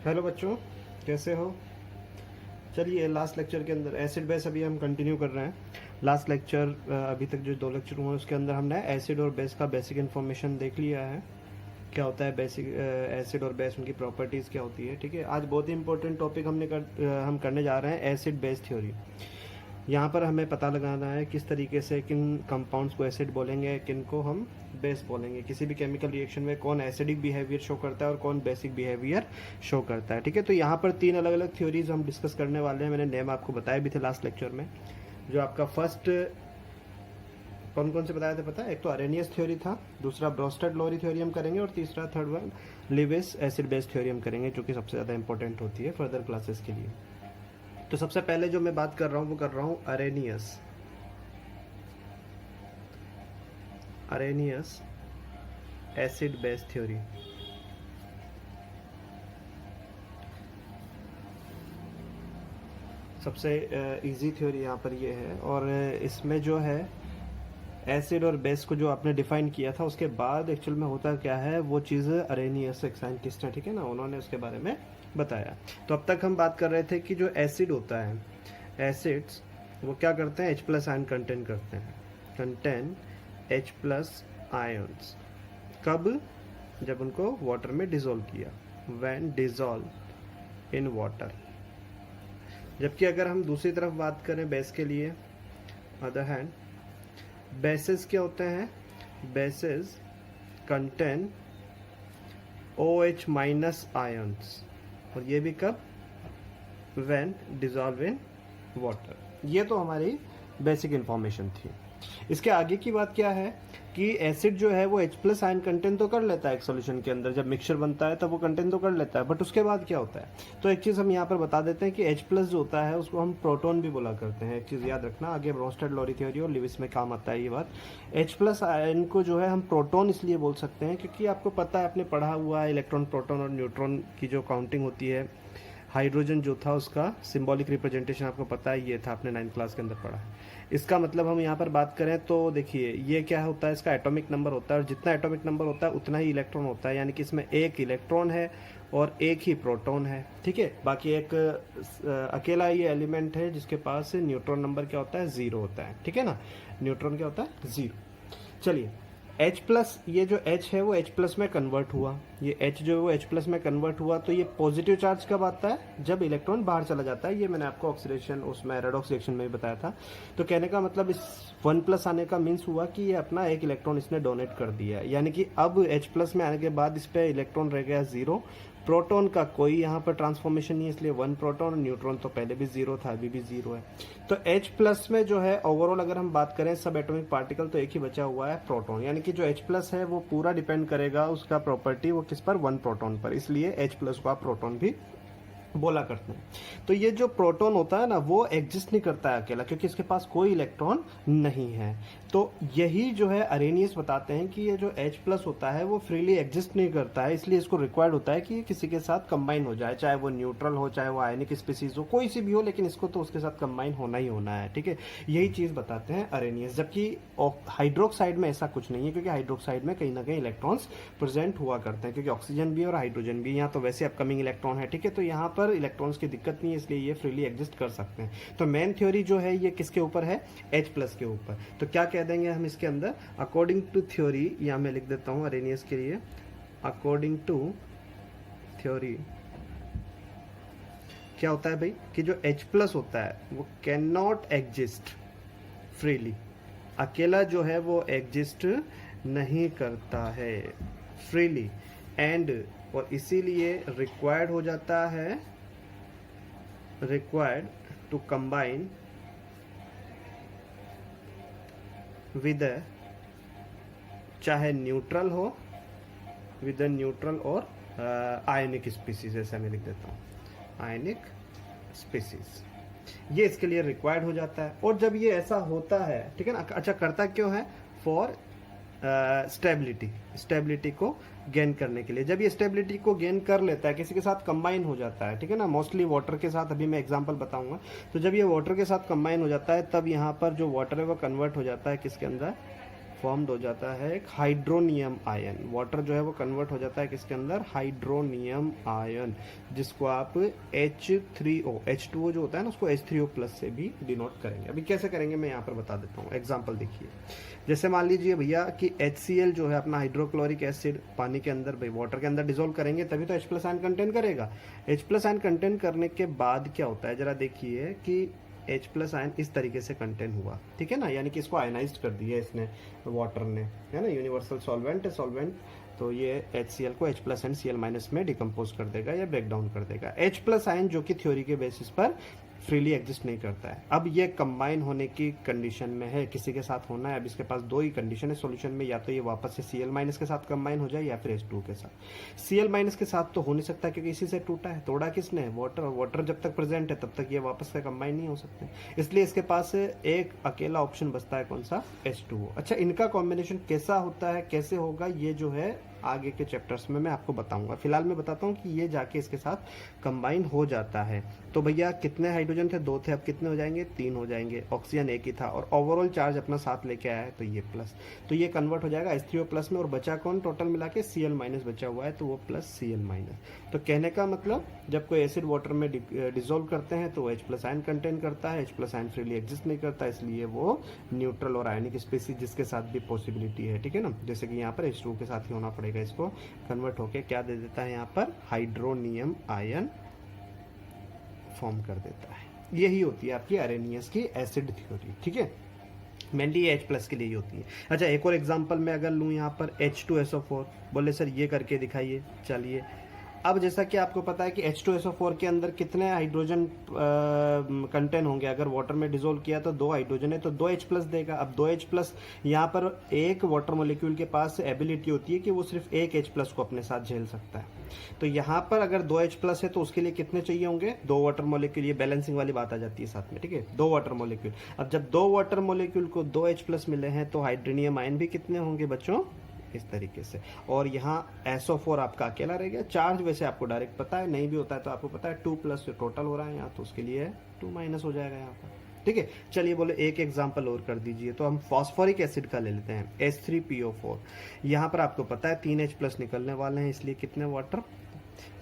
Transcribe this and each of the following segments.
Hello बच्चों, कैसे हो? चलिए, लास्ट लेक्चर के अंदर एसिड बेस अभी हम कंटिन्यू कर रहे हैं। लास्ट लेक्चर अभी तक जो 2 लेक्चर हुए उसके अंदर हमने एसिड और बेस का बेसिक इन्फॉर्मेशन देख लिया है। क्या होता है बेसिक एसिड और बेस, उनकी प्रॉपर्टीज़ क्या होती है। ठीक है, आज बहुत ही इंपॉर्टेंट टॉपिक हम करने जा रहे हैं, एसिड बेस थ्योरी। यहाँ पर हमें पता लगाना है किस तरीके से किन कंपाउंड्स को एसिड बोलेंगे, किन को हम बेस बोलेंगे। किसी भी केमिकल रिएक्शन में कौन एसिडिक बिहेवियर शो करता है और कौन बेसिक बिहेवियर शो करता है। ठीक है, तो यहाँ पर 3 अलग अलग थ्योरीज हम डिस्कस करने वाले हैं। मैंने नेम आपको बताए भी थे लास्ट लेक्चर में। जो आपका फर्स्ट कौन कौन से बताया था पता है? एक तो अरेनियस थ्योरी था, दूसरा ब्रोस्टेड-लोरी थ्योरी हम करेंगे, और तीसरा third one Lewis acid base theory हम करेंगे, जो कि सबसे ज़्यादा इंपॉर्टेंट होती है फर्दर क्लासेस के लिए। तो सबसे पहले जो मैं बात कर रहा हूँ वो कर रहा हूँ अरेनियस एसिड बेस थ्योरी। सबसे इजी थ्योरी यहाँ पर ये है, और इसमें जो है एसिड और बेस को जो आपने डिफाइन किया था उसके बाद एक्चुअल में होता क्या है वो चीज़ अरेनियस एक साइंटिस्ट है, ठीक है ना, उन्होंने उसके बारे में बताया। तो अब तक हम बात कर रहे थे कि जो एसिड होता है, एसिड्स वो क्या करते हैं, H+ आयन कंटेन करते हैं, कंटेन H+ आयन्स। कब? जब उनको वाटर में डिसॉल्व किया, व्हेन डिसॉल्व इन वाटर। जबकि अगर हम दूसरी तरफ बात करें बेस के लिए, अदर हैंड बेसेस क्या होते हैं, बेसेस कंटेन OH- आयन्स, और ये भी कब, व्हेन डिसॉल्व इन वाटर। ये तो हमारी बेसिक इंफॉर्मेशन थी। इसके आगे की बात क्या है कि एसिड जो है वो H+ आयन कंटेन तो कर लेता है एक सॉल्यूशन के अंदर, जब मिक्सचर बनता है तब वो कंटेन तो कर लेता है, बट उसके बाद क्या होता है। तो एक चीज़ हम यहाँ पर बता देते हैं कि H+ जो होता है उसको हम प्रोटॉन भी बोला करते हैं। एक चीज़ याद रखना, आगे ब्रोस्टेड-लोरी थ्योरी और लिविस में काम आता है ये बात। H+ आयन को जो है हम प्रोटॉन इसलिए बोल सकते हैं क्योंकि आपको पता है, आपने पढ़ा हुआ है इलेक्ट्रॉन, प्रोटॉन और न्यूट्रॉन की जो काउंटिंग होती है। हाइड्रोजन जो था उसका सिंबॉलिक रिप्रेजेंटेशन आपको पता है, ये था, आपने 9th क्लास के अंदर पढ़ा है। इसका मतलब हम यहाँ पर बात करें तो देखिए ये क्या होता है, इसका एटॉमिक नंबर होता है, और जितना एटॉमिक नंबर होता है उतना ही इलेक्ट्रॉन होता है, यानी कि इसमें एक इलेक्ट्रॉन है और एक ही प्रोटॉन है। ठीक है, बाकी एक अकेला ये एलिमेंट है जिसके पास न्यूट्रॉन नंबर क्या होता है, 0 होता है। ठीक है ना, न्यूट्रॉन क्या होता है, 0। चलिए, H+, ये जो H है वो H+ में कन्वर्ट हुआ, ये H जो है वो H+ में कन्वर्ट हुआ, तो ये पॉजिटिव चार्ज कब आता है, जब इलेक्ट्रॉन बाहर चला जाता है। ये मैंने आपको ऑक्सीडेशन उसमें रेडॉक्स रिएक्शन में भी बताया था। तो कहने का मतलब इस 1+ आने का मीन्स हुआ कि ये अपना एक इलेक्ट्रॉन इसने डोनेट कर दिया, यानी कि अब H+ में आने के बाद इस पे इलेक्ट्रॉन रह गया 0। प्रोटॉन का कोई यहाँ पर ट्रांसफॉर्मेशन नहीं है, इसलिए 1 प्रोटॉन, और न्यूट्रॉन तो पहले भी 0 था, अभी भी 0 है। तो H+ में जो है ओवरऑल अगर हम बात करें सब एटॉमिक पार्टिकल, तो एक ही बचा हुआ है, प्रोटॉन। यानी कि जो H+ है वो पूरा डिपेंड करेगा उसका प्रॉपर्टी वो किस पर, 1 प्रोटॉन पर, इसलिए H+ को आप प्रोटॉन भी बोला करते हैं। तो ये जो प्रोटॉन होता है ना वो एग्जिस्ट नहीं करता है अकेला, क्योंकि इसके पास कोई इलेक्ट्रॉन नहीं है। तो यही जो है अरेनियस बताते हैं कि ये जो H+ होता है वो फ्रीली एग्जिस्ट नहीं करता है, इसलिए इसको रिक्वायर्ड होता है कि ये किसी के साथ कंबाइन हो जाए, चाहे वो न्यूट्रल हो, चाहे वो आयनिक स्पीसीज हो, कोई सी भी हो, लेकिन इसको तो उसके साथ कंबाइन होना ही होना है। ठीक है, यही चीज बताते हैं अरेनियस। जबकि हाइड्रोक्साइड में ऐसा कुछ नहीं है, क्योंकि हाइड्रोक्साइड में कहीं ना कहीं इलेक्ट्रॉन्स प्रेजेंट हुआ करते हैं, क्योंकि ऑक्सीजन भी और हाइड्रोजन भी, यहाँ तो वैसे अपकमिंग इलेक्ट्रॉन है। ठीक है, तो यहाँ पर इलेक्ट्रॉन्स की दिक्कत नहीं है, इसलिए ये फ्रीली एग्जिस्ट कर सकते हैं। तो मेन थ्योरी जो है ये किसके ऊपर है, H+ के ऊपर। तो क्या कह देंगे हम इसके अंदर, अकॉर्डिंग टू थ्योरी, यहाँ मैं लिख देता हूं अरेनियस के लिए, अकॉर्डिंग टू थ्योरी क्या होता है भाई कि जो H+ होता है वो कैन नॉट एग्जिस्ट फ्रीली, अकेला जो है वो एग्जिस्ट नहीं करता है फ्रीली, एंड और इसीलिए रिक्वायर्ड हो जाता है, रिक्वायर्ड टू कंबाइन विद चाहे न्यूट्रल हो, विद न्यूट्रल और आयनिक स्पीसीज, ऐसा मैं लिख देता हूँ, आयनिक स्पीसीज, ये इसके लिए रिक्वायर्ड हो जाता है। और जब ये ऐसा होता है, ठीक है ना, अच्छा करता क्यों है, फॉर स्टेबिलिटी को गेन करने के लिए। जब ये स्टेबिलिटी को गेन कर लेता है, किसी के साथ कंबाइन हो जाता है, ठीक है ना, मोस्टली वाटर के साथ, अभी मैं एग्जांपल बताऊंगा। तो जब ये वाटर के साथ कंबाइन हो जाता है तब यहाँ पर जो वाटर है वो कन्वर्ट हो जाता है किसके अंदर, फॉर्म्ड हो जाता है एक हाइड्रोनियम आयन। वाटर जो है वो कन्वर्ट हो जाता है किसके अंदर, हाइड्रोनियम आयन, जिसको आप H3O H2O जो होता है ना उसको H3O प्लस से भी डिनोट करेंगे। अभी कैसे करेंगे मैं यहाँ पर बता देता हूँ, एग्जाम्पल देखिए। जैसे मान लीजिए भैया कि HCl जो है अपना हाइड्रोक्लोरिक एसिड पानी के अंदर, भाई वाटर के अंदर डिजोल्व करेंगे तभी तो H+ आयन कंटेन करेगा। H+ आयन कंटेन करने के बाद क्या होता है, जरा देखिए कि H+ आयन इस तरीके से कंटेन हुआ, ठीक है ना, यानी कि इसको आयनाइज कर दिया इसने, वाटर ने, है ना, यूनिवर्सल सॉल्वेंट है सॉल्वेंट, तो ये HCl को H+ एंड Cl- में डिकम्पोज कर देगा या ब्रेक डाउन कर देगा। H+ आयन जो कि थ्योरी के बेसिस पर फ्रीली एग्जिस्ट नहीं करता है। अब ये कंबाइन होने की कंडीशन में है, किसी के साथ होना है। अब इसके पास दो ही कंडीशन है सॉल्यूशन में, या तो ये वापस से Cl- के साथ कंबाइन हो जाए या फिर H2 के साथ। Cl- के साथ तो हो नहीं सकता क्योंकि इसी से टूटा है, तोड़ा किसने, वाटर। वाटर जब तक प्रेजेंट है तब तक ये वापस से कंबाइन नहीं हो सकते, इसलिए इसके पास एक अकेला ऑप्शन बचता है, कौन सा, H2O। अच्छा, इनका कॉम्बिनेशन कैसा होता है, कैसे होगा, ये जो है आगे के चैप्टर्स में मैं आपको बताऊंगा। फिलहाल मैं बताता हूँ कि ये जाके इसके साथ कंबाइन हो जाता है। तो भैया कितने हाइड्रोजन थे, 2 थे, अब कितने हो जाएंगे, 3 हो जाएंगे। ऑक्सीजन एक ही था और ओवरऑल चार्ज अपना साथ लेके आया है, तो ये प्लस, तो ये कन्वर्ट हो जाएगा H3O प्लस में, और बचा कौन टोटल मिला के, Cl- बचा हुआ है, तो वो प्लस Cl-। तो कहने का मतलब जब कोई एसिड वाटर में डिजोल्व करते हैं तो H+ आयन कंटेन करता है, H+ आयन फ्रीली एग्जिस्ट नहीं करता, इसलिए वो न्यूट्रल और आयनिक स्पीसीज जिसके साथ भी पॉसिबिलिटी है, ठीक है ना, जैसे कि यहाँ पर H2O के साथ ही होना पड़ेगा, इसको कन्वर्ट होके क्या दे देता है यहाँ पर, हाइड्रोनियम आयन फॉर्म कर देता है। यही होती है आपकी अरेनियस की एसिड थ्योरी, ठीक है, मेनली ये H+ के लिए ही होती है। अच्छा, एक और एग्जांपल मैं अगर लूँ यहाँ पर H2SO4, बोले सर ये करके दिखाइए, चलिए। अब जैसा कि आपको पता है कि H2SO4 के अंदर कितने हाइड्रोजन कंटेन होंगे, अगर वाटर में डिजोल्व किया तो 2 हाइड्रोजन है तो 2 H+ देगा। अब 2 H+ यहाँ पर एक वाटर मॉलिक्यूल के पास एबिलिटी होती है कि वो सिर्फ एक H+ को अपने साथ झेल सकता है। तो यहाँ पर अगर 2 H+ है तो उसके लिए कितने चाहिए होंगे, 2 वाटर मॉलिक्यूल। ये बैलेंसिंग वाली बात आ जाती है साथ में, ठीक है, 2 वाटर मॉलिक्यूल। अब जब 2 वाटर मॉलिक्यूल को 2 H+ मिले हैं तो हाइड्रोनियम आयन भी कितने होंगे बच्चों, इस तरीके से। और यहाँ SO4 आपका अकेला रह गया। चार्ज वैसे आपको डायरेक्ट पता है, नहीं भी होता है तो आपको पता है 2+ टोटल हो रहा है यहाँ, तो उसके लिए 2- हो जाएगा यहाँ पर, ठीक है। चलिए बोले एक एग्जांपल और कर दीजिए, तो हम फॉस्फोरिक एसिड का ले लेते हैं, H3PO4। यहाँ पर आपको पता है 3 H+ निकलने वाले हैं, इसलिए कितने वाटर,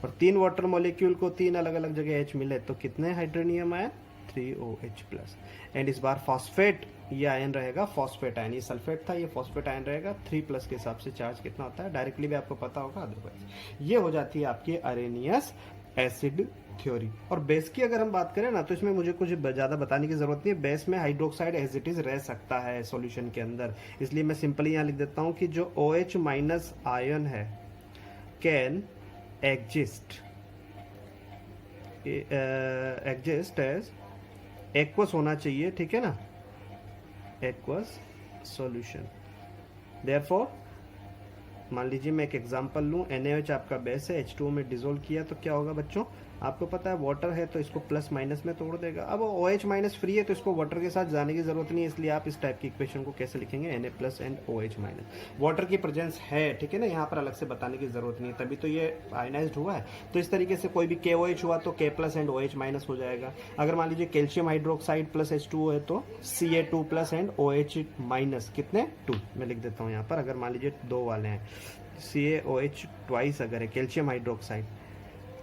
और 3 वाटर मॉलिक्यूल को 3 अलग अलग जगह H मिले तो कितने हाइड्रोनियम आयन, 3OH+। एंड इस बार फॉस्फेट, ये आयन रहेगा फॉस्फेट आयन, ये सल्फेट था, ये फॉस्फेट आयन रहेगा। 3+ के हिसाब से चार्ज कितना होता है डायरेक्टली भी आपको पता होगा, अदरवाइज ये हो जाती है आपकी अरेनियस एसिड थ्योरी। और बेस की अगर हम बात करें ना तो इसमें मुझे कुछ ज़्यादा बताने की जरूरत नहीं है। बेस में हाइड्रोक्साइड एज इट इज रह सकता है सॉल्यूशन के अंदर, इसलिए मैं सिंपली यहाँ लिख देता हूँ कि जो OH- आयन है कैन एग्जिस्ट एज एक्वस होना चाहिए, ठीक है ना, एक्वस सॉल्यूशन। देयरफॉर मान लीजिए मैं एक एग्जांपल लूं, NaOH आपका बेस है, H2O में डिसोल्व किया तो क्या होगा बच्चों, आपको पता है वाटर है तो इसको प्लस- में तोड़ देगा। अब OH- फ्री है तो इसको वाटर के साथ जाने की जरूरत नहीं है, इसलिए आप इस टाइप की इक्वेशन को कैसे लिखेंगे, Na+ एंड OH-। वाटर की प्रेजेंस है, ठीक है ना, यहाँ पर अलग से बताने की जरूरत नहीं है, तभी तो ये आयनाइज्ड हुआ है। तो इस तरीके से कोई भी KOH हुआ तो K+ एंड OH- हो जाएगा। अगर मान लीजिए कैल्शियम हाइड्रोक्साइड प्लस H2O है तो Ca2+ एंड OH- कितने, 2 मैं लिख देता हूँ यहाँ पर। अगर मान लीजिए 2 वाले हैं, CaOH ट्वाइस अगर है कैल्शियम हाइड्रोक्साइड,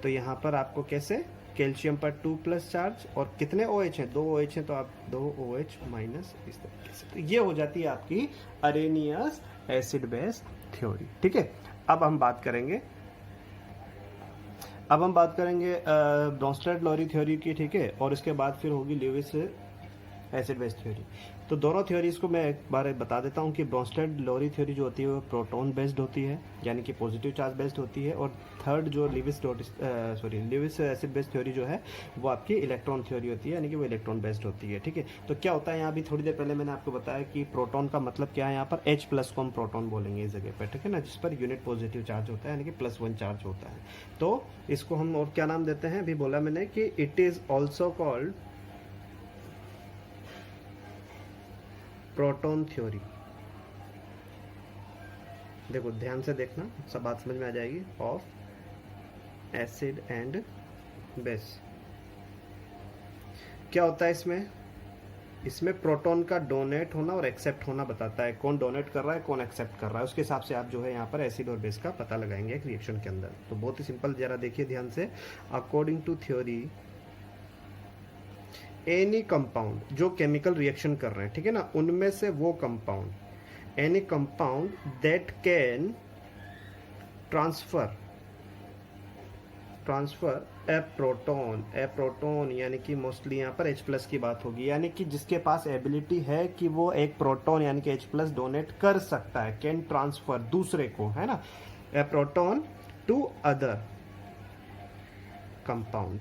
तो यहाँ पर आपको कैसे, कैल्शियम पर 2+ चार्ज और कितने OH हैं, 2 OH हैं तो आप 2 OH-, इस तरीके से। तो ये हो जाती है आपकी अरेनियस एसिड बेस थ्योरी, ठीक है। अब हम बात करेंगे ब्रोंस्टेड-लोरी थ्योरी की, ठीक है, और इसके बाद फिर होगी ल्यूइस एसिड बेस थ्योरी। तो दोनों थ्योरीज को मैं एक बार बता देता हूँ कि ब्रोंस्टेड-लोरी थ्योरी जो होती है वो प्रोटॉन बेस्ड होती है, यानी कि पॉजिटिव चार्ज बेस्ड होती है, और थर्ड जो ल्यूइस एसिड बेस थ्योरी जो है वो आपकी इलेक्ट्रॉन थ्योरी होती है, यानी कि वो इलेक्ट्रॉन बेस्ड होती है, ठीक है। तो क्या होता है यहाँ भी थोड़ी देर पहले मैंने आपको बताया कि प्रोटॉन का मतलब क्या है, यहाँ पर H+ को हम प्रोटॉन बोलेंगे इस जगह पर, ठीक है ना, जिस पर यूनिट पॉजिटिव चार्ज होता है, यानी कि +1 चार्ज होता है। तो इसको हम और क्या नाम देते हैं, अभी बोला मैंने कि it is also called proton theory. देखो ध्यान से देखना, सब बात समझ में आ जाएगी, ऑफ एसिड एंड बेस। क्या होता है इसमें, इसमें प्रोटॉन का डोनेट होना और एक्सेप्ट होना बताता है, कौन डोनेट कर रहा है कौन एक्सेप्ट कर रहा है, उसके हिसाब से आप जो है यहाँ पर एसिड और बेस का पता लगाएंगे एक रिएक्शन के अंदर। तो बहुत ही सिंपल, जरा देखिए ध्यान से। According to theory any compound जो केमिकल रिएक्शन कर रहे हैं, ठीक है ना, उनमें से वो compound, any compound that can transfer a proton यानी कि मोस्टली यहाँ पर H+ की बात होगी, यानी कि जिसके पास एबिलिटी है कि वो एक प्रोटॉन यानी कि H+ डोनेट कर सकता है, कैन ट्रांसफर दूसरे को, है ना, ए प्रोटॉन टू अदर कंपाउंड,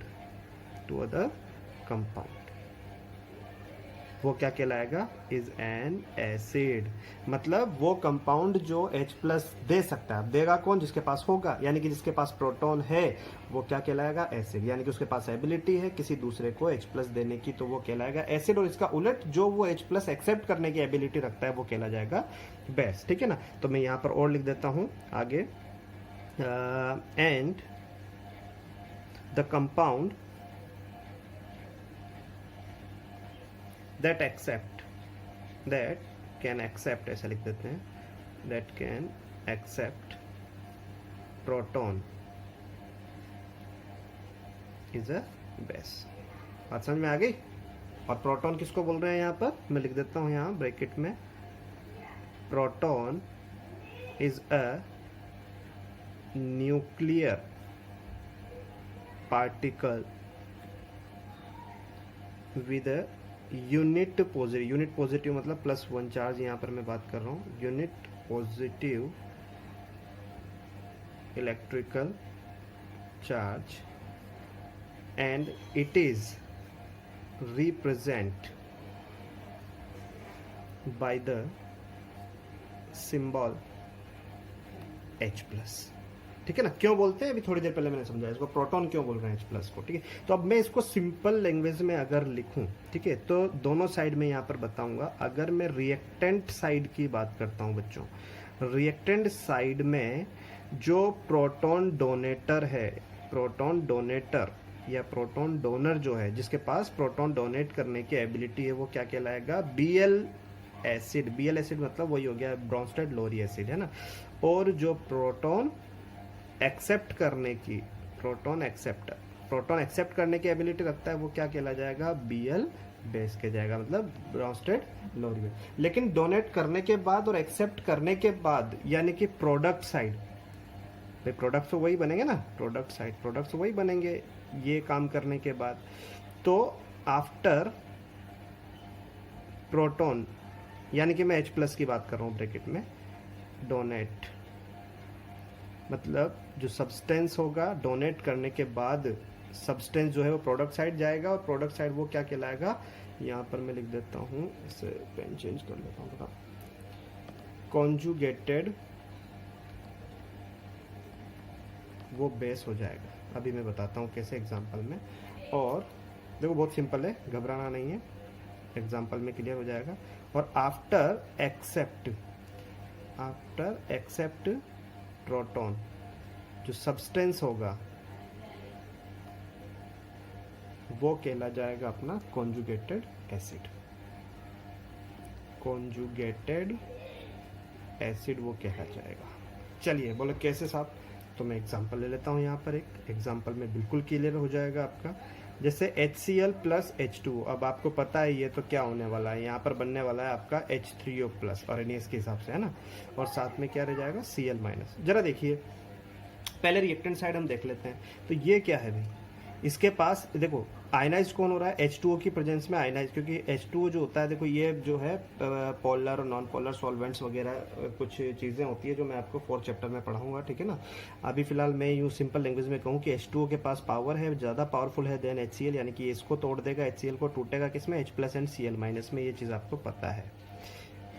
वो क्या कहलाएगा, इज एन एसिड। मतलब वो कंपाउंड जो H+ दे सकता है, देगा कौन, जिसके पास होगा, यानी कि जिसके पास प्रोटॉन है वो क्या कहलाएगा, एसिड, यानी कि उसके पास एबिलिटी है किसी दूसरे को H+ देने की, तो वो कहलाएगा एसिड। और इसका उलट जो वो H+ एक्सेप्ट करने की एबिलिटी रखता है वो कहला जाएगा बेस, ठीक है ना। तो मैं यहाँ पर और लिख देता हूँ आगे, and the compound that can accept, ऐसा लिख देते हैं, that can accept proton is a base। बात समझ में आ गई। और प्रोटॉन किसको बोल रहे हैं यहाँ पर, मैं लिख देता हूँ यहाँ ब्रैकेट में, proton is a nuclear particle with a unit positive मतलब +1 चार्ज, यहाँ पर मैं बात कर रहा हूँ unit positive electrical charge, and it is represent by the symbol H+। ठीक है ना, क्यों बोलते हैं अभी थोड़ी देर पहले मैंने समझाया इसको, प्रोटॉन क्यों बोल रहे हैं H+ को, ठीक है। तो अब मैं इसको सिंपल लैंग्वेज में अगर लिखूं, ठीक है, तो दोनों साइड में यहाँ पर बताऊंगा। अगर मैं रिएक्टेंट साइड की बात करता हूं बच्चों, रिएक्टेंट साइड में जो प्रोटॉन डोनेटर है, प्रोटॉन डोनेटर या प्रोटॉन डोनर जो है, जिसके पास प्रोटॉन डोनेट करने की एबिलिटी है, वो क्या कहलाएगा, Bl एसिड। Bl एसिड मतलब वही हो गया ब्रोंस्टेड लोरी एसिड, है ना। और जो प्रोटॉन एक्सेप्ट करने की, प्रोटॉन एक्सेप्ट करने की एबिलिटी रखता है, वो क्या कहला जाएगा, Bl बेस के जाएगा, मतलब ब्रोंस्टेड लोरी। लेकिन डोनेट करने के बाद और एक्सेप्ट करने के बाद, यानी कि प्रोडक्ट साइड, भाई प्रोडक्ट तो वही बनेंगे ना, प्रोडक्ट साइड प्रोडक्ट तो वही बनेंगे ये काम करने के बाद। तो आफ्टर प्रोटॉन, यानी कि मैं H+ की बात कर रहा हूँ ब्रैकेट में, डोनेट मतलब जो सब्सटेंस होगा, डोनेट करने के बाद सब्सटेंस जो है वो प्रोडक्ट साइड जाएगा, और प्रोडक्ट साइड वो क्या कहलाएगा, यहाँ पर मैं लिख देता हूँ, इसे पेन चेंज कर लेता हूँ थोड़ा, कॉन्जुगेटेड वो बेस हो जाएगा। अभी मैं बताता हूँ कैसे एग्जांपल में, और देखो बहुत सिंपल है, घबराना नहीं है, एग्जांपल में क्लियर हो जाएगा। और आफ्टर एक्सेप्ट प्रोटॉन, जो सब्सटेंस होगा वो कहला जाएगा अपना कॉन्जुगेटेड एसिड। कॉन्जुगेटेड एसिड वो कहला जाएगा। चलिए बोलो कैसे साहब, तो मैं एग्जांपल ले लेता हूँ यहाँ पर, एक एग्जांपल में बिल्कुल क्लियर हो जाएगा आपका। जैसे HCl + H2O, अब आपको पता है ये तो क्या होने वाला है, यहाँ पर बनने वाला है आपका H3O+ और NaS के हिसाब से, है ना, और साथ में क्या रह जाएगा, Cl-। जरा देखिए पहले रिएक्टेंट साइड हम देख लेते हैं। तो ये क्या है भाई, इसके पास देखो आयनाइज कौन हो रहा है, H2O की प्रेजेंस में आयनाइज, क्योंकि H2O जो होता है, देखो ये जो है पोलर और नॉन पोलर सॉल्वेंट्स वगैरह कुछ चीज़ें होती है जो मैं आपको 4th चैप्टर में पढ़ाऊंगा, ठीक है ना। अभी फिलहाल मैं यूँ सिंपल लैंग्वेज में कहूँ कि H2O के पास पावर है, ज़्यादा पावरफुल है देन HCl, यानी कि इसको तोड़ देगा, HCl को टूटेगा किसमें, H+ एंड Cl- में, ये चीज़ आपको पता है,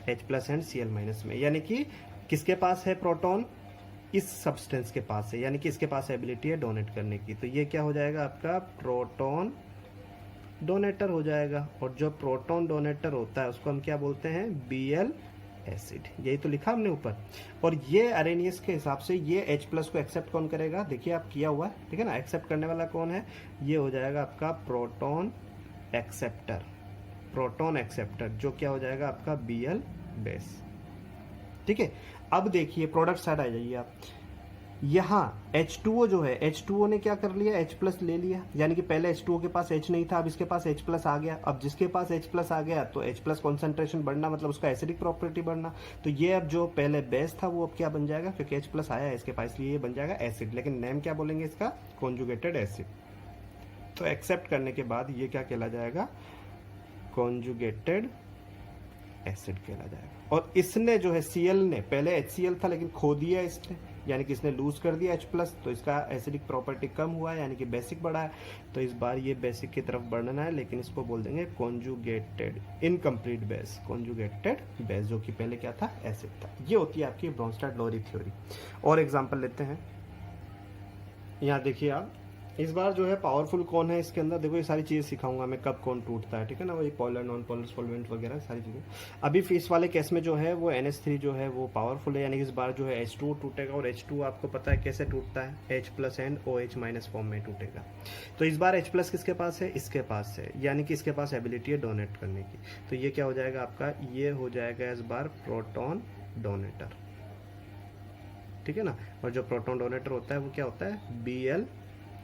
H+ एंड Cl- में, यानी कि किसके पास है प्रोटॉन, इस सब्सटेंस के पास है, यानी कि इसके पास एबिलिटी है डोनेट करने की। तो ये क्या हो जाएगा आपका, प्रोटॉन डोनेटर हो जाएगा। और जो प्रोटॉन डोनेटर होता है उसको हम क्या बोलते हैं, Bl एसिड। यही तो लिखा हमने ऊपर। और ये अरेनियस के हिसाब से ये H+ को एक्सेप्ट कौन करेगा, देखिए आप किया हुआ है, ठीक है ना, एक्सेप्ट करने वाला कौन है, ये हो जाएगा आपका प्रोटॉन एक्सेप्टर। प्रोटॉन एक्सेप्टर, जो क्या हो जाएगा आपका Bl बेस। ठीक है, अब देखिए प्रोडक्ट साइड आ जाइए आप। यहाँ H2O जो है, H2O ने क्या कर लिया, H प्लस ले लिया, यानी कि पहले H2O के पास H नहीं था, अब इसके पास H प्लस आ गया। अब जिसके पास H प्लस आ गया तो H प्लस कॉन्सेंट्रेशन बढ़ना मतलब उसका एसिडिक प्रॉपर्टी बढ़ना। तो ये अब जो पहले बेस था वो अब क्या बन जाएगा, क्योंकि H प्लस आया है इसके पास, इसलिए ये बन जाएगा एसिड। लेकिन नेम क्या बोलेंगे इसका, कॉन्जुगेटेड एसिड। तो एक्सेप्ट करने के बाद ये क्या कहला जाएगा, कॉन्जुगेटेड एसिड कहला जाएगा। और इसने जो है Cl ने, पहले HCl था लेकिन खो दिया इसने, यानी कि इसने लूज कर दिया H प्लस, तो इसका एसिडिक प्रॉपर्टी कम हुआ है, यानी कि बेसिक बढ़ा है। तो इस बार ये बेसिक की तरफ बढ़ना है, लेकिन इसको बोल देंगे conjugated incomplete base, conjugated base, जो कि पहले क्या था, एसिड था। ये होती है आपकी ब्रोंस्टाड-लोरी थ्योरी। और एग्जाम्पल लेते हैं, यहाँ देखिए आप, इस बार जो है पावरफुल कौन है इसके अंदर, देखो ये सारी चीज़ें सिखाऊंगा मैं, कब कौन टूटता है, ठीक है ना, वही पोलर नॉन पोलर सॉल्वेंट वगैरह सारी चीज़ें। अभी इस वाले केस में जो है वो NH3 जो है वो पावरफुल है, यानी कि इस बार जो है H2 टूटेगा, और H2 आपको पता है कैसे टूटता है, H plus and OH minus form में टूटेगा। तो इस बार H प्लस किसके पास है, इसके पास है, यानी कि इसके पास एबिलिटी है डोनेट करने की। तो ये क्या हो जाएगा आपका, ये हो जाएगा इस बार प्रोटॉन डोनेटर, ठीक है ना। और जो प्रोटॉन डोनेटर होता है वो क्या होता है, Bl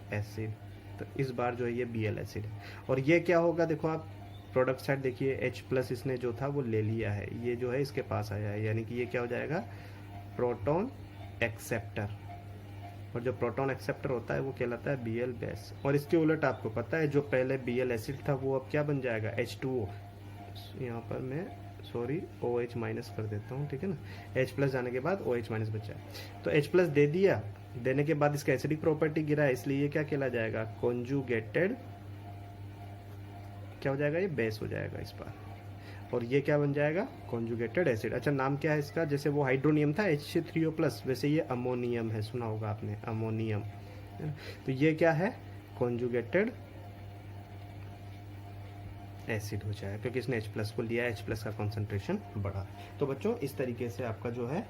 एसिड। तो इस बार जो है ये Bl एसिड है। और ये क्या होगा, देखो आप प्रोडक्ट साइड देखिए, H प्लस इसने जो था वो ले लिया है, ये जो है इसके पास आया है, यानी कि ये क्या हो जाएगा, प्रोटॉन एक्सेप्टर। और जो प्रोटॉन एक्सेप्टर होता है वो कहलाता है Bl बेस। और इसके उलट आपको पता है, जो पहले Bl एसिड था वो अब क्या बन जाएगा, H2O। यहाँ पर मैं सॉरी OH माइनस कर देता हूँ, ठीक है ना, H प्लस जाने के बाद OH माइनस बचा है। तो H प्लस दे दिया, देने के बाद इसका एसिडिक प्रॉपर्टी गिरा है, इसलिए ये क्या कहला जाएगा, कॉन्जुगेटेड, क्या हो जाएगा, ये बेस हो जाएगा इस बार। और ये क्या बन जाएगा, कॉन्जुगेटेड एसिड। अच्छा, नाम क्या है इसका, जैसे वो हाइड्रोनियम था H3O+, वैसे ये अमोनियम है, सुना होगा आपने, अमोनियम। तो ये क्या है, कॉन्जुगेटेड एसिड हो जाएगा, क्योंकि इसने H प्लस को लिया, H प्लस का कॉन्सेंट्रेशन बढ़ा। तो बच्चों इस तरीके से आपका जो है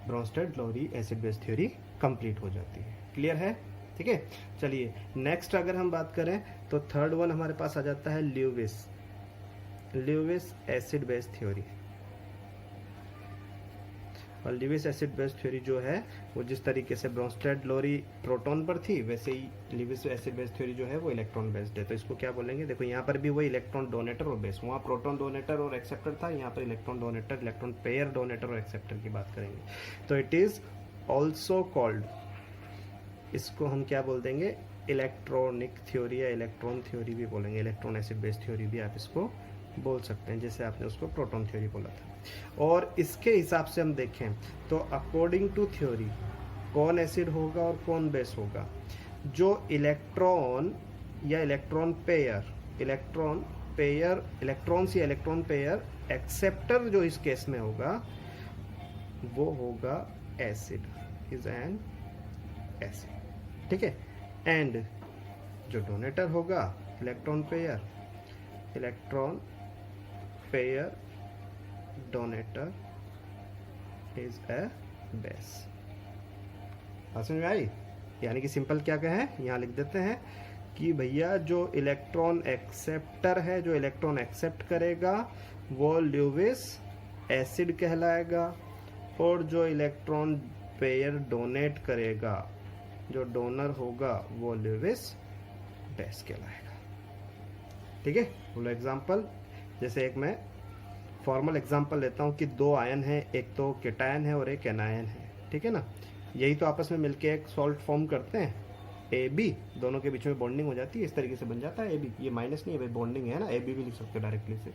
ब्रोंस्टाड-लोरी एसिड बेस थ्योरी कंप्लीट हो जाती है। क्लियर है, ठीक है। चलिए नेक्स्ट अगर हम बात करें तो थर्ड वन हमारे पास आ जाता है ल्यूविस एसिड बेस थ्योरी। और ल्यूविस एसिड बेस थ्योरी जो है वो जिस तरीके से ब्रोंस्टाड-लोरी प्रोटॉन पर थी, वैसे ही ल्यूविस एसिड बेस थ्योरी जो है वो इलेक्ट्रॉन बेस्ड है। तो इसको क्या बोलेंगे, देखो यहाँ पर भी वही इलेक्ट्रॉन डोनेटर और बेस, वहाँ प्रोटॉन डोनेटर और एक्सेप्टर था, यहाँ पर electron donator, electron pair donator और एक्सेप्टर की बात करेंगे। तो इट इज ऑल्सो कॉल्ड, इसको हम क्या बोल देंगे, इलेक्ट्रॉनिक थ्योरी या इलेक्ट्रॉन थ्योरी भी बोलेंगे, इलेक्ट्रॉन एसिड बेस थ्योरी भी आप इसको बोल सकते हैं, जैसे आपने उसको प्रोटॉन थ्योरी बोला था। और इसके हिसाब से हम देखें तो अकॉर्डिंग टू थ्योरी कौन एसिड होगा और कौन बेस होगा, जो इलेक्ट्रॉन या इलेक्ट्रॉन इलेक्ट्रॉन्स या इलेक्ट्रॉन पेयर एक्सेप्टर जो इस केस में होगा वो होगा एसिड, इज एन एसिड, ठीक है। एंड जो डोनेटर होगा electron pair donator is a base. समझ में आई, यानी कि सिंपल क्या कहें, यहाँ लिख देते हैं कि भैया जो इलेक्ट्रॉन एक्सेप्टर है, जो इलेक्ट्रॉन एक्सेप्ट करेगा वो ल्यूविस एसिड कहलाएगा, और जो इलेक्ट्रॉन पेयर डोनेट करेगा, जो डोनर होगा वो ल्यूविस बेस कहलाएगा, ठीक है। बोलो एग्जाम्पल, जैसे एक मैं फॉर्मल एग्जांपल लेता हूँ कि दो आयन है, एक तो केटायन है और एक एनायन है, ठीक है ना। यही तो आपस में मिलके एक सॉल्ट फॉर्म करते हैं, AB, दोनों के बीच में बॉन्डिंग हो जाती है, इस तरीके से बन जाता है AB। ये माइनस नहीं है भाई, बॉन्डिंग है ना, AB भी लिख सकते हो डायरेक्टली से।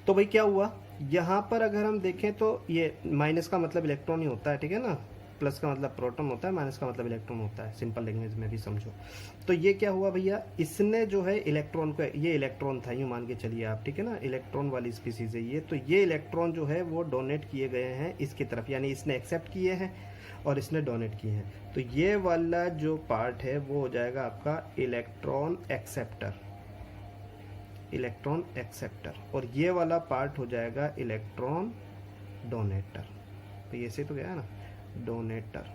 तो भाई क्या हुआ, यहाँ पर अगर हम देखें तो ये माइनस का मतलब इलेक्ट्रॉन ही होता है, ठीक है ना, प्लस का मतलब प्रोटॉन होता है, माइनस का मतलब इलेक्ट्रॉन होता है, सिंपल लैंग्वेज में भी समझो। तो ये क्या हुआ भैया, इसने जो है इलेक्ट्रॉन को, ये इलेक्ट्रॉन था यूँ मान के चलिए आप, ठीक है ना, इलेक्ट्रॉन वाली स्पीसीज है ये, तो ये इलेक्ट्रॉन जो है वो डोनेट किए गए हैं इसकी तरफ, यानी इसने एक्सेप्ट किए हैं और इसने डोनेट किए हैं। तो ये वाला जो पार्ट है वो हो जाएगा आपका इलेक्ट्रॉन एक्सेप्टर, और ये वाला पार्ट हो जाएगा इलेक्ट्रॉन डोनेटर। तो ये से तो गया ना, डोनेटर।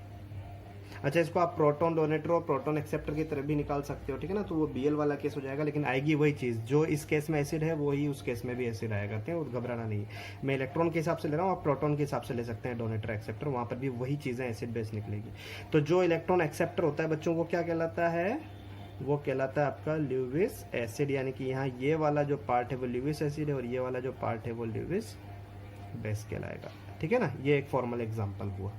अच्छा, इसको आप प्रोटॉन डोनेटर और प्रोटॉन एक्सेप्टर की तरह भी निकाल सकते हो, ठीक है ना। तो वो Bl वाला केस हो जाएगा, लेकिन आएगी वही चीज़ जो इस केस में एसिड है वही उस केस में भी एसिड आएगा, ठीक है। और घबराना नहीं है, मैं इलेक्ट्रॉन के हिसाब से ले रहा हूँ, आप प्रोटॉन के हिसाब से ले सकते हैं डोनेटर एक्सेप्टर, वहाँ पर भी वही चीज़ें एसिड बेस निकलेगी। तो जो इलेक्ट्रॉन एक्सेप्टर होता है बच्चों, वो क्या कहलाता है, वो कहलाता है आपका ल्यूविस एसिड, यानी कि यहाँ ये वाला जो पार्ट है वो ल्यूविस एसिड है और ये वाला जो पार्ट है वो ल्यूविस बेस कहलाएगा, ठीक है ना। ये एक फॉर्मल एग्जांपल हुआ।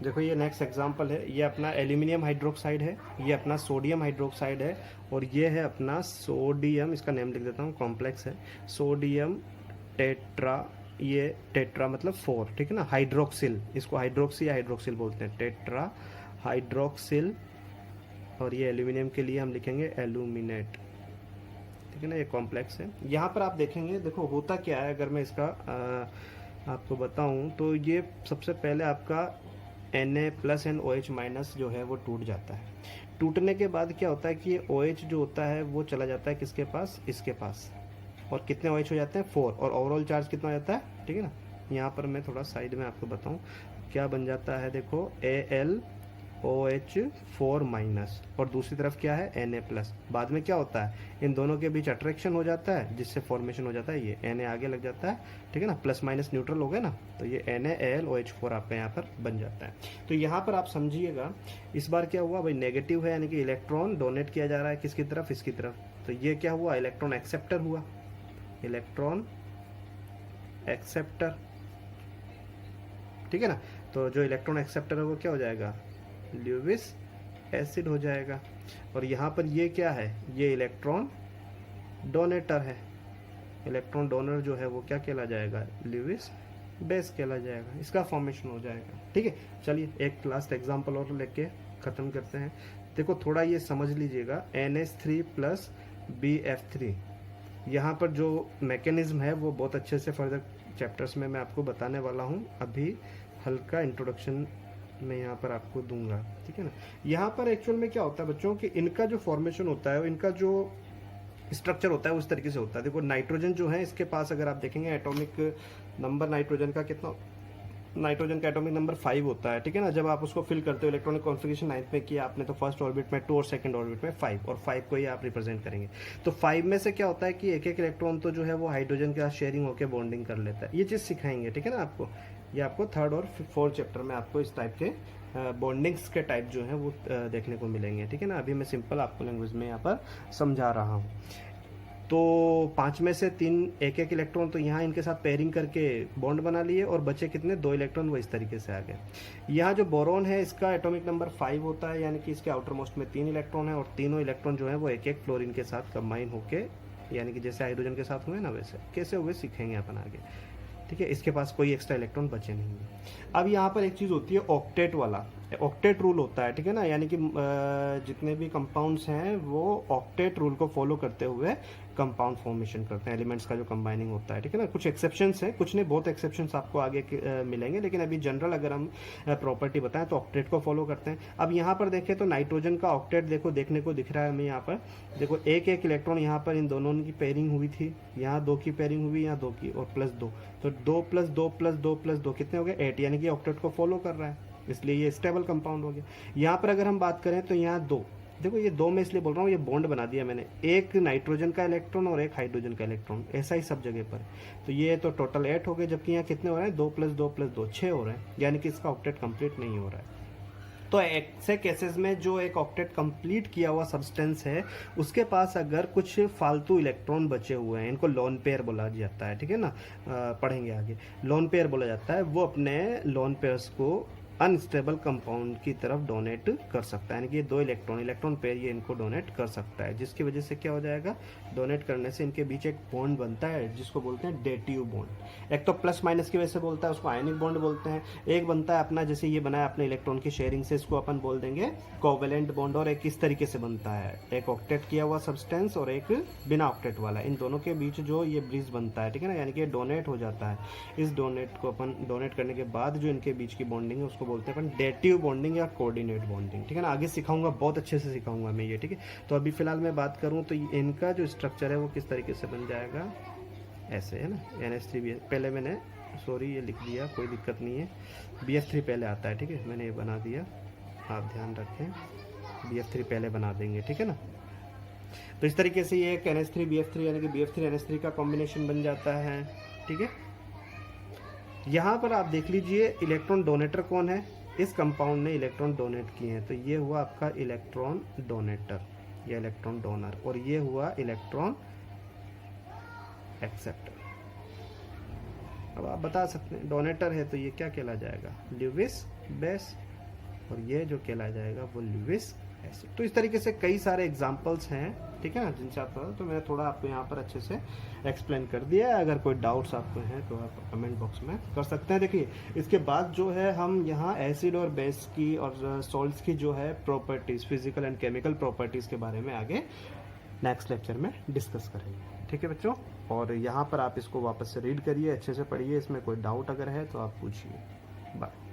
देखो ये नेक्स्ट एग्जांपल है, ये अपना एल्यूमिनियम हाइड्रोक्साइड है, ये अपना सोडियम हाइड्रोक्साइड है, और ये है अपना सोडियम, इसका नेम लिख देता हूँ, कॉम्प्लेक्स है, सोडियम टेट्रा, ये टेट्रा मतलब 4, ठीक है ना। हाइड्रोक्सिल, इसको हाइड्रोक्सी या हाइड्रोक्सिल बोलते हैं, टेट्रा हाइड्रोक्सिल, और ये एल्यूमिनियम के लिए हम लिखेंगे एल्यूमिनेट, ठीक है ना। ये कॉम्प्लेक्स है। यहाँ पर आप देखेंगे, देखो होता क्या है, अगर मैं इसका आपको बताऊं तो ये सबसे पहले आपका Na+NOH- जो है वो टूट जाता है। टूटने के बाद क्या होता है कि ये OH जो होता है वो चला जाता है किसके पास, इसके पास, और कितने OH हो जाते हैं 4, और ओवरऑल चार्ज कितना हो जाता है, ठीक है ना। यहाँ पर मैं थोड़ा साइड में आपको बताऊं क्या बन जाता है, देखो AlOH4- और दूसरी तरफ क्या है Na+। बाद में क्या होता है, इन दोनों के बीच अट्रैक्शन हो जाता है, जिससे फॉर्मेशन हो जाता है ये Na आगे लग जाता है, ठीक है ना, प्लस माइनस न्यूट्रल हो गया ना, तो ये NaAlOH4 आपका यहाँ पर बन जाता है। तो यहाँ पर आप समझिएगा, इस बार क्या हुआ भाई, नेगेटिव है, यानी कि इलेक्ट्रॉन डोनेट किया जा रहा है किसकी तरफ, इसकी तरफ। तो ये क्या हुआ, इलेक्ट्रॉन एक्सेप्टर हुआ, इलेक्ट्रॉन एक्सेप्टर, ठीक है ना। तो जो इलेक्ट्रॉन एक्सेप्टर है वो क्या हो जाएगा, ल्यूविस एसिड हो जाएगा। और यहाँ पर ये क्या है, ये इलेक्ट्रॉन डोनेटर है, इलेक्ट्रॉन डोनर जो है वो क्या कहला जाएगा, ल्यूविस बेस कहला जाएगा, इसका फॉर्मेशन हो जाएगा, ठीक है। चलिए एक लास्ट एग्जांपल और लेके ख़त्म करते हैं। देखो थोड़ा ये समझ लीजिएगा, NH3+BF3, यहाँ पर जो मैकेनिज्म है वो बहुत अच्छे से फर्दर चैप्टर्स में मैं आपको बताने वाला हूँ, अभी हल्का इंट्रोडक्शन मैं यहाँ पर आपको दूंगा, ठीक है ना। यहाँ पर एक्चुअल में क्या होता है बच्चों कि इनका जो फॉर्मेशन होता है, इनका जो स्ट्रक्चर होता है उस तरीके से होता है। देखो नाइट्रोजन जो है इसके पास अगर आप देखेंगे एटॉमिक नंबर नाइट्रोजन का कितना, नाइट्रोजन का एटॉमिक नंबर 5 होता है, ठीक है ना। जब आप उसको फिल करते हो इलेक्ट्रॉनिक कॉन्फ़िगरेशन 9th में किया आपने, तो फर्स्ट ऑर्बिट में 2 और सेकंड ऑर्बिट में 5, और 5 को ही आप रिप्रेजेंट करेंगे। तो 5 में से क्या होता है कि एक एक इलेक्ट्रॉन तो जो है वो हाइड्रोजन के साथ शेयरिंग होकर बॉन्डिंग कर लेता है। ये चीज़ सिखाएंगे, ठीक है ना आपको, ये आपको 3rd और 4th चैप्टर में आपको इस टाइप के बॉन्डिंग्स के टाइप जो है वो देखने को मिलेंगे, ठीक है ना। अभी मैं सिंपल आपको लैंग्वेज में यहाँ पर समझा रहा हूँ। तो 5 में से 3 एक एक इलेक्ट्रॉन तो यहाँ इनके साथ पेयरिंग करके बॉन्ड बना लिए, और बचे कितने, 2 इलेक्ट्रॉन वो इस तरीके से आ गए। यहाँ जो बोरॉन है इसका एटॉमिक नंबर 5 होता है, यानी कि इसके आउटर मोस्ट में 3 इलेक्ट्रॉन है, और तीनों इलेक्ट्रॉन जो है वो एक एक फ्लोरीन के साथ कंबाइन होके, यानी कि जैसे हाइड्रोजन के साथ हुए ना वैसे कैसे हुए सीखेंगे अपन आगे, ठीक है। इसके पास कोई एक्स्ट्रा इलेक्ट्रॉन बचे नहीं है। अब यहाँ पर एक चीज़ होती है ऑक्टेट वाला, ऑक्टेट रूल होता है, ठीक है ना। यानी कि जितने भी कंपाउंड्स हैं वो ऑक्टेट रूल को फॉलो करते हुए कंपाउंड फॉर्मेशन करते हैं, एलिमेंट्स का जो कंबाइनिंग होता है, ठीक है ना। कुछ एक्सेप्शंस हैं, कुछ नहीं, बहुत एक्सेप्शंस आपको आगे मिलेंगे, लेकिन अभी जनरल अगर हम प्रॉपर्टी बताएं तो ऑक्टेट को फॉलो करते हैं। अब यहाँ पर देखें तो नाइट्रोजन का ऑक्टेट देखो देखने को दिख रहा है हमें यहाँ पर, देखो एक एक इलेक्ट्रॉन यहाँ पर इन दोनों की पेयरिंग हुई थी, यहाँ 2 की पेयरिंग हुई, यहाँ 2 की, और +2, तो 2 + 2 + 2 + 2 कितने हो गए, 8, यानी कि ऑक्टेट को फॉलो कर रहा है, इसलिए ये स्टेबल कंपाउंड हो गया। यहाँ पर अगर हम बात करें तो यहाँ 2, देखो ये 2 में इसलिए बोल रहा हूँ, ये बॉन्ड बना दिया मैंने, एक नाइट्रोजन का इलेक्ट्रॉन और एक हाइड्रोजन का इलेक्ट्रॉन, ऐसा ही सब जगह पर। तो ये तो टोटल 8 हो गए, जबकि यहाँ कितने हो रहे हैं, 2 + 2 + 2 6 हो रहे हैं, यानी कि इसका ऑक्टेट कंप्लीट नहीं हो रहा है। तो ऐसे केसेस में जो एक ऑक्टेट कंप्लीट किया हुआ सब्सटेंस है उसके पास अगर कुछ फालतू इलेक्ट्रॉन बचे हुए हैं, इनको लोन पेयर बोला जाता है, ठीक है ना, पढ़ेंगे आगे, लोन पेयर बोला जाता है, वो अपने लोन पेयर्स को अनस्टेबल कंपाउंड की तरफ डोनेट कर सकता है, यानी कि ये 2 इलेक्ट्रॉन पेयर ये इनको डोनेट कर सकता है, जिसकी वजह से क्या हो जाएगा, डोनेट करने से इनके बीच एक बॉन्ड बनता है जिसको बोलते हैं डेटिव बॉन्ड। एक तो प्लस माइनस की वजह से बोलता है, उसको आयनिक बॉन्ड बोलते हैं। एक बनता है अपना, जैसे ये बनाया अपने इलेक्ट्रॉन की शेयरिंग से, इसको अपन बोल देंगे कोवेलेंट बॉन्ड। और एक इस तरीके से बनता है, एक ऑक्टेट किया हुआ सब्सटेंस और एक बिना ऑक्टेट वाला, इन दोनों के बीच जो ये ब्रिज बनता है, ठीक है ना, यानी कि डोनेट हो जाता है। इस डोनेट को अपन डोनेट करने के बाद जो इनके बीच की बॉन्डिंग है उसको बोलते हैं अपन डेटिव बॉन्डिंग या कोऑर्डिनेट बॉन्डिंग, ठीक है ना। आगे सिखाऊंगा, बहुत अच्छे से सिखाऊंगा मैं ये, ठीक है। तो अभी फिलहाल मैं बात करूं तो इनका जो स्ट्रक्चर है वो किस तरीके से बन जाएगा, ऐसे है ना, NH3 पहले मैंने सॉरी ये लिख दिया, कोई दिक्कत नहीं है, BF3 पहले आता है, ठीक है, मैंने ये बना दिया, आप ध्यान रखें, BF3 पहले बना देंगे, ठीक है ना। तो इस तरीके से ये एक NH3 BF3 यानी कि BF3 NH3 का कॉम्बिनेशन बन जाता है, ठीक है। यहाँ पर आप देख लीजिए इलेक्ट्रॉन डोनेटर कौन है, इस कंपाउंड ने इलेक्ट्रॉन डोनेट किए हैं, तो ये हुआ आपका इलेक्ट्रॉन डोनेटर या इलेक्ट्रॉन डोनर, और ये हुआ इलेक्ट्रॉन एक्सेप्टर। अब आप बता सकते हैं डोनेटर है तो ये क्या कहला जाएगा, ल्यूविस बेस, और ये जो कहला जाएगा वो ल्यूविस एसिड। तो इस तरीके से कई सारे एग्जांपल्स हैं, ठीक है ना, जिनसे आप, तो मैंने थोड़ा आपको यहाँ पर अच्छे से एक्सप्लेन कर दिया है। अगर कोई डाउट्स आपको हैं तो आप कमेंट बॉक्स में कर सकते हैं। देखिए इसके बाद जो है हम यहाँ एसिड और बेस की और सॉल्ट्स की जो है properties, physical and chemical properties के बारे में आगे नेक्स्ट लेक्चर में डिस्कस करेंगे, ठीक है बच्चों। और यहाँ पर आप इसको वापस से रीड करिए, अच्छे से पढ़िए, इसमें कोई डाउट अगर है तो आप पूछिए। बाय।